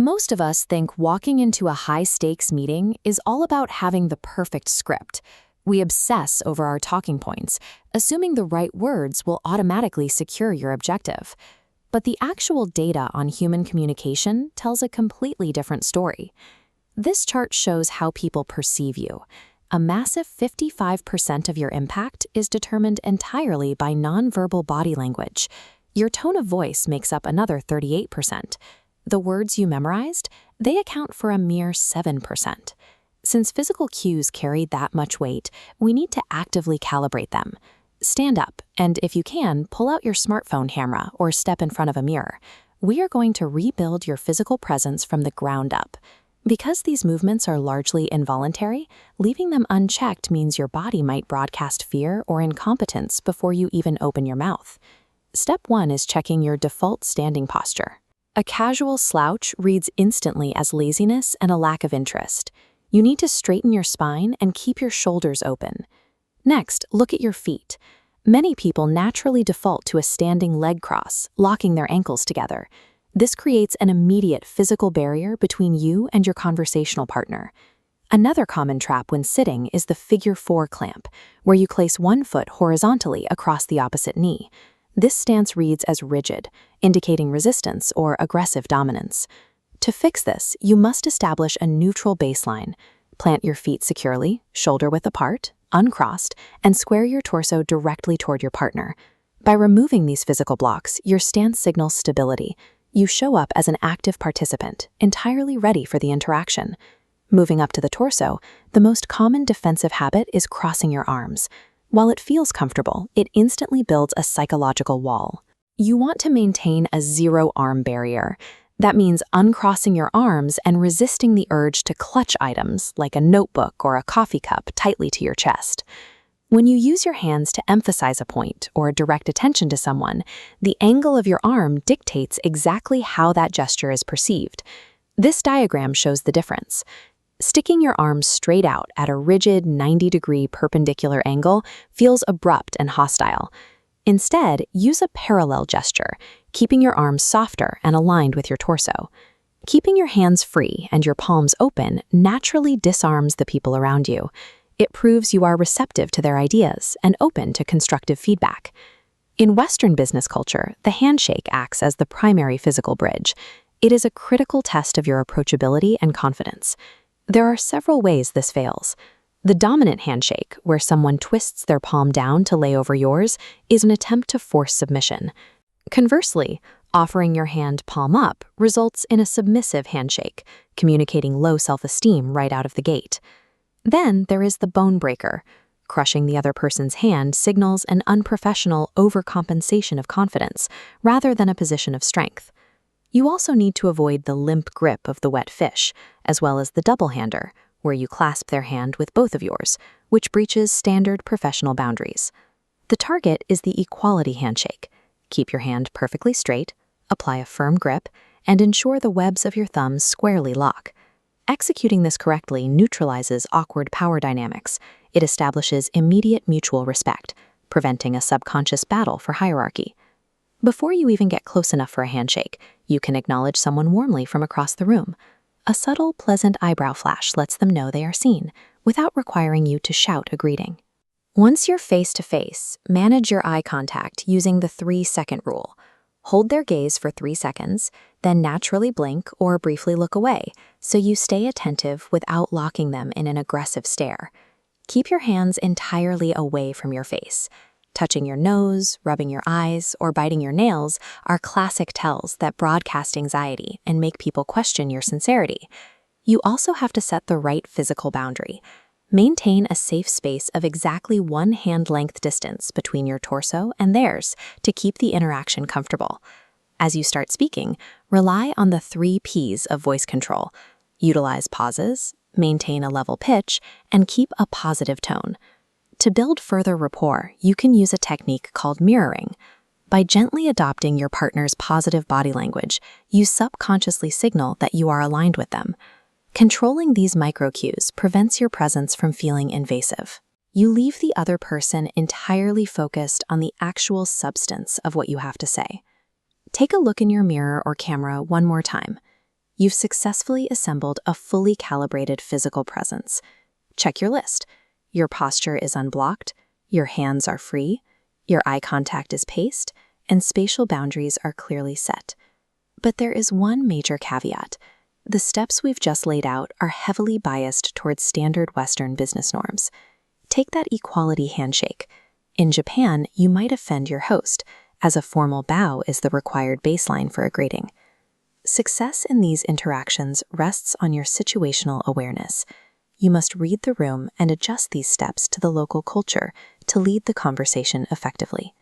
Most of us think walking into a high-stakes meeting is all about having the perfect script. We obsess over our talking points, assuming the right words will automatically secure your objective. But the actual data on human communication tells a completely different story. This chart shows how people perceive you. A massive 55% of your impact is determined entirely by nonverbal body language. Your tone of voice makes up another 38%. The words you memorized, they account for a mere 7%. Since physical cues carry that much weight, we need to actively calibrate them. Stand up, and if you can, pull out your smartphone camera or step in front of a mirror. We are going to rebuild your physical presence from the ground up. Because these movements are largely involuntary, leaving them unchecked means your body might broadcast fear or incompetence before you even open your mouth. Step 1 is checking your default standing posture. A casual slouch reads instantly as laziness and a lack of interest. You need to straighten your spine and keep your shoulders open. Next, look at your feet. Many people naturally default to a standing leg cross, locking their ankles together. This creates an immediate physical barrier between you and your conversational partner. Another common trap when sitting is the figure 4 clamp, where you place one foot horizontally across the opposite knee. This stance reads as rigid, indicating resistance or aggressive dominance. To fix this, you must establish a neutral baseline. Plant your feet securely, shoulder-width apart, uncrossed, and square your torso directly toward your partner. By removing these physical blocks, your stance signals stability. You show up as an active participant, entirely ready for the interaction. Moving up to the torso, the most common defensive habit is crossing your arms. While it feels comfortable, it instantly builds a psychological wall. You want to maintain a zero-arm barrier. That means uncrossing your arms and resisting the urge to clutch items like a notebook or a coffee cup tightly to your chest. When you use your hands to emphasize a point or direct attention to someone, the angle of your arm dictates exactly how that gesture is perceived. This diagram shows the difference. Sticking your arms straight out at a rigid 90-degree perpendicular angle feels abrupt and hostile. Instead, use a parallel gesture, keeping your arms softer and aligned with your torso. Keeping your hands free and your palms open naturally disarms the people around you. It proves you are receptive to their ideas and open to constructive feedback. In Western business culture, the handshake acts as the primary physical bridge. It is a critical test of your approachability and confidence. There are several ways this fails. The dominant handshake, where someone twists their palm down to lay over yours, is an attempt to force submission. Conversely, offering your hand palm up results in a submissive handshake, communicating low self-esteem right out of the gate. Then there is the bone breaker. Crushing the other person's hand signals an unprofessional overcompensation of confidence, rather than a position of strength. You also need to avoid the limp grip of the wet fish, as well as the double-hander, where you clasp their hand with both of yours, which breaches standard professional boundaries. The target is the equality handshake. Keep your hand perfectly straight, apply a firm grip, and ensure the webs of your thumbs squarely lock. Executing this correctly neutralizes awkward power dynamics. It establishes immediate mutual respect, preventing a subconscious battle for hierarchy. Before you even get close enough for a handshake, you can acknowledge someone warmly from across the room. A subtle, pleasant eyebrow flash lets them know they are seen, without requiring you to shout a greeting. Once you're face-to-face, manage your eye contact using the 3-second rule. Hold their gaze for 3 seconds, then naturally blink or briefly look away, so you stay attentive without locking them in an aggressive stare. Keep your hands entirely away from your face. Touching your nose, rubbing your eyes, or biting your nails are classic tells that broadcast anxiety and make people question your sincerity. You also have to set the right physical boundary. Maintain a safe space of exactly 1 hand-length distance between your torso and theirs to keep the interaction comfortable. As you start speaking, rely on the 3 Ps of voice control. Utilize pauses, maintain a level pitch, and keep a positive tone. To build further rapport, you can use a technique called mirroring. By gently adopting your partner's positive body language, you subconsciously signal that you are aligned with them. Controlling these micro-cues prevents your presence from feeling invasive. You leave the other person entirely focused on the actual substance of what you have to say. Take a look in your mirror or camera one more time. you've successfully assembled a fully calibrated physical presence. Check your list. Your posture is unblocked, your hands are free, your eye contact is paced, and spatial boundaries are clearly set. But there is one major caveat. The steps we've just laid out are heavily biased towards standard Western business norms. Take that equality handshake. In Japan, you might offend your host, as a formal bow is the required baseline for a greeting. Success in these interactions rests on your situational awareness. You must read the room and adjust these steps to the local culture to lead the conversation effectively.